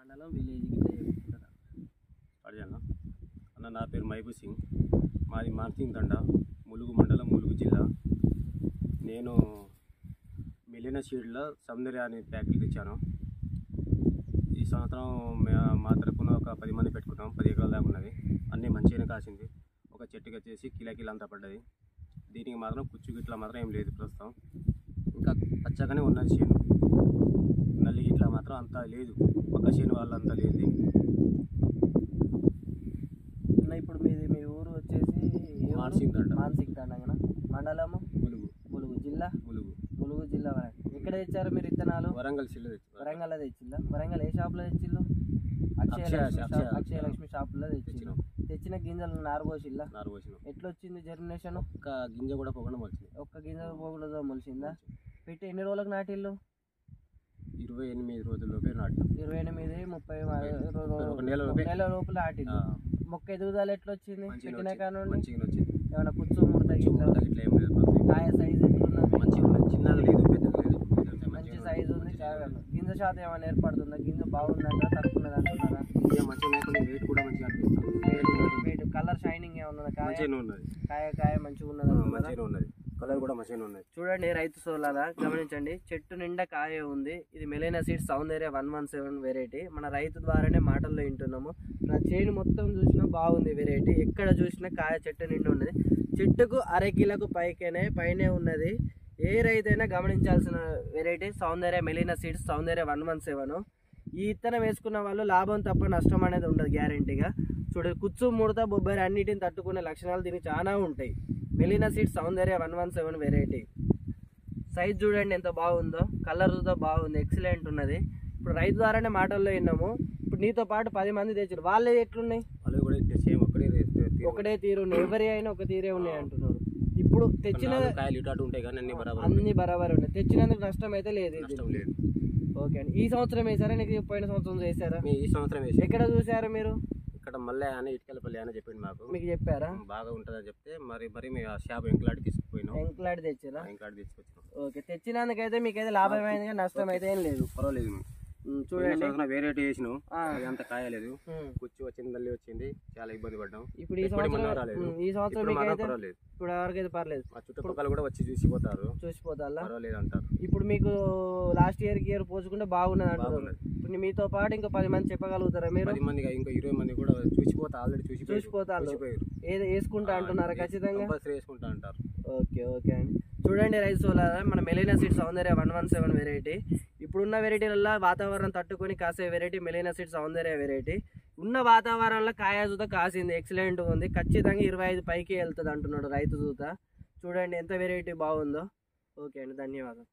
మండలం విలేజ్ గిట్లా చెప్తారా? అడిగాను అన్న. నా పేరు మహబూబ్ సింగ్, మాది మార్సింగ్ తండ, ములుగు మండలం, ములుగు జిల్లా. నేను మిలిన సీడ్లో సౌందర్య అనే ప్యాకెట్ ఇచ్చాను. ఈ సంవత్సరం మా తరపున ఒక 10 మంది పెట్టుకున్నాం. 10 ఎకరాల దాకా ఉన్నది. అన్నీ మంచిగానే కాసింది. ఒక చెట్టుకి వచ్చేసి కిలో అంతా పడ్డది. దీనికి మాత్రం కుచ్చు గిట్లా మాత్రం ఏం లేదు ప్రస్తుతం. ఇంకా పచ్చగానే ఉన్నది చేను. నల్లి గిట్లా మాత్రం అంతా లేదు. పక్క చేను వాళ్ళంతా లేదు దీనికి. ఇప్పుడు మీ ఊరు వచ్చేసి మార్సింగ్ తండ. మాన్సింగ్ తండ మండలము ములుగు. ములుగు జిల్లా. ములుగు జిల్లా. ఎక్కడ తెచ్చారు మీరు విత్తనాలు? వరంగల్ జిల్లా. వరంగల్ తెచ్చిందా? వరంగల్ ఏ షాప్లో తెచ్చిల్లు? అక్షయ లక్ష్మి షాపులో తెచ్చిల్లు. తెచ్చిన గింజలు నారబోసిల్లా? ఎట్లా వచ్చింది జర్మినేషన్? ఒక్క గింజ కూడా పొగడం వచ్చింది. ఒక్క గింజ పొగలతో మొలిచిందా? పెట్టి ఎన్ని రోజులకు నాటిల్లు? 28 రోజుల్లోపే నాటు. 28, 30 నెల లోపల నాటిల్లు. మొక్క ఎదుగుదల ఎట్లా వచ్చింది? పెట్టిన కానుండి ఏమైనా కుచ్చు ముడత గిట్లా ఏం లేదు. కాయ సైజు ఎట్లున్నది? మంచిగా చిన్నగా లేదు, పెద్దగా లేదు, మంచి సైజు ఉంది. గింజ శాతం ఏమైనా ఏర్పడుతుందా? గింజ బాగుందంటారా తక్కువ ఉన్నది అంటున్నారా? మంచిగా వెయిట్ కూడా మంచిగా అనిపిస్తుంది. వెయిట్ కలర్ షైనింగ్ ఏమన్నా? కాయ మంచిగా ఉన్నది. కలర్ కూడా మంచిగా ఉన్నది. చూడండి రైతు సోలారా, గమనించండి. చెట్టు నిండా కాయ ఉంది. ఇది మెలీనా సీడ్స్ సౌందర్య 117 వెరైటీ. మన రైతు ద్వారానే మాటల్లో వింటున్నాము. నా చేను మొత్తం చూసినా బాగుంది వెరైటీ. ఎక్కడ చూసినా కాయ చెట్టు నిండా ఉన్నది. చెట్టుకు 1/2 కిలోకు పైనే ఉన్నది. ఏ రైతైనా గమనించాల్సిన వెరైటీ సౌందర్య మెలీనా సీడ్స్ సౌందర్య 117. ఈ విత్తనం వేసుకున్న వాళ్ళు లాభం తప్ప నష్టం అనేది ఉండదు గ్యారంటీగా. చూడండి, కుచ్చు ముడత బొబ్బరి అన్నిటిని తట్టుకునే లక్షణాలు దీనికి చాలా ఉంటాయి. మెలీనా సీడ్స్ సౌందర్య 117 వెరైటీ. సైజ్ చూడండి ఎంత బాగుందో, కలర్తో బాగుంది, ఎక్సలెంట్ ఉన్నది. ఇప్పుడు రైతు ద్వారానే మాటల్లో విన్నాము. ఇప్పుడు నీతో పాటు 10 మంది తెచ్చారు. వాళ్ళే ఎట్లున్నాయి? ఒకటే తీరు ఉన్నాయి. ఎవరి అయినా ఒక తీరే ఉన్నాయి అంటున్నారు. ఇప్పుడు తెచ్చిన అన్ని బరాబర్ ఉన్నాయి. తెచ్చినందుకు నష్టం అయితే లేదు. ఓకే అండి. ఈ సంవత్సరం వేసారా? నీకు పోయిన సంవత్సరం చేశారా? ఈ సంవత్సరం వేసారు. ఎక్కడ చూసారు మీరు? ఇక్కడ మళ్ళీ అని ఇటుకలపల్లి అని చెప్పింది మాకు. మీకు చెప్పారా? బాగా ఉంటుందని చెప్తే మరి మేము ఆ షాప్ ఎంకలాడి తీసుకుపోయినాం. ఎంకలాడి తెచ్చారా? ఎంకలాడి తీసుకొచ్చినాం. ఓకే, తెచ్చినందుకైతే మీకైతే లాభమైంది కానీ నష్టం అయితే ఏం లేదు. పర్వాలేదు. చూడండి, వెరైటీ వేసినాం, అంత కాయలేదు. కుచ్చు వచ్చింది, నల్లి వచ్చింది, చాలా ఇబ్బంది పడ్డాం. ఇప్పుడు ఈ సంవత్సరం పర్లేదు. ఇప్పుడు ఎవరికైతే పర్లేదు. మా చుట్టుపక్కల కూడా వచ్చి చూసిపోతారు. పర్వాలేదు అంటారు. ఇప్పుడు మీకు లాస్ట్ ఇయర్ పోల్చుకుంటే బాగున్నది అంటారు. ఇప్పుడు మీతో పాటు ఇంకా 10 మంది చెప్పగలుగుతారా మీరు? 10 మంది ఇంకా 20 మంది కూడా ఆల్రెడీ చూసిపోతారు. ఏదో వేసుకుంటా అంటున్నారా? ఖచ్చితంగా వేసుకుంటా అంటారు. ఓకే అండి. చూడండి రైతు సోలారా, మన మెలీనా సీడ్స్ సౌందర్య 117 వెరైటీ. ఇప్పుడున్న వెరైటీలలో వాతావరణం తట్టుకొని కాసే వెరైటీ మెలీనా సీడ్స్ సౌందర్య వెరైటీ. ఉన్న వాతావరణంలో కాయ జూత కాసింది, ఎక్సలెంట్ ఉంది. ఖచ్చితంగా 25 పైకి వెళ్తుంది అంటున్నాడు రైతు జూత. చూడండి ఎంత వెరైటీ బాగుందో. ఓకే అండి, ధన్యవాదాలు.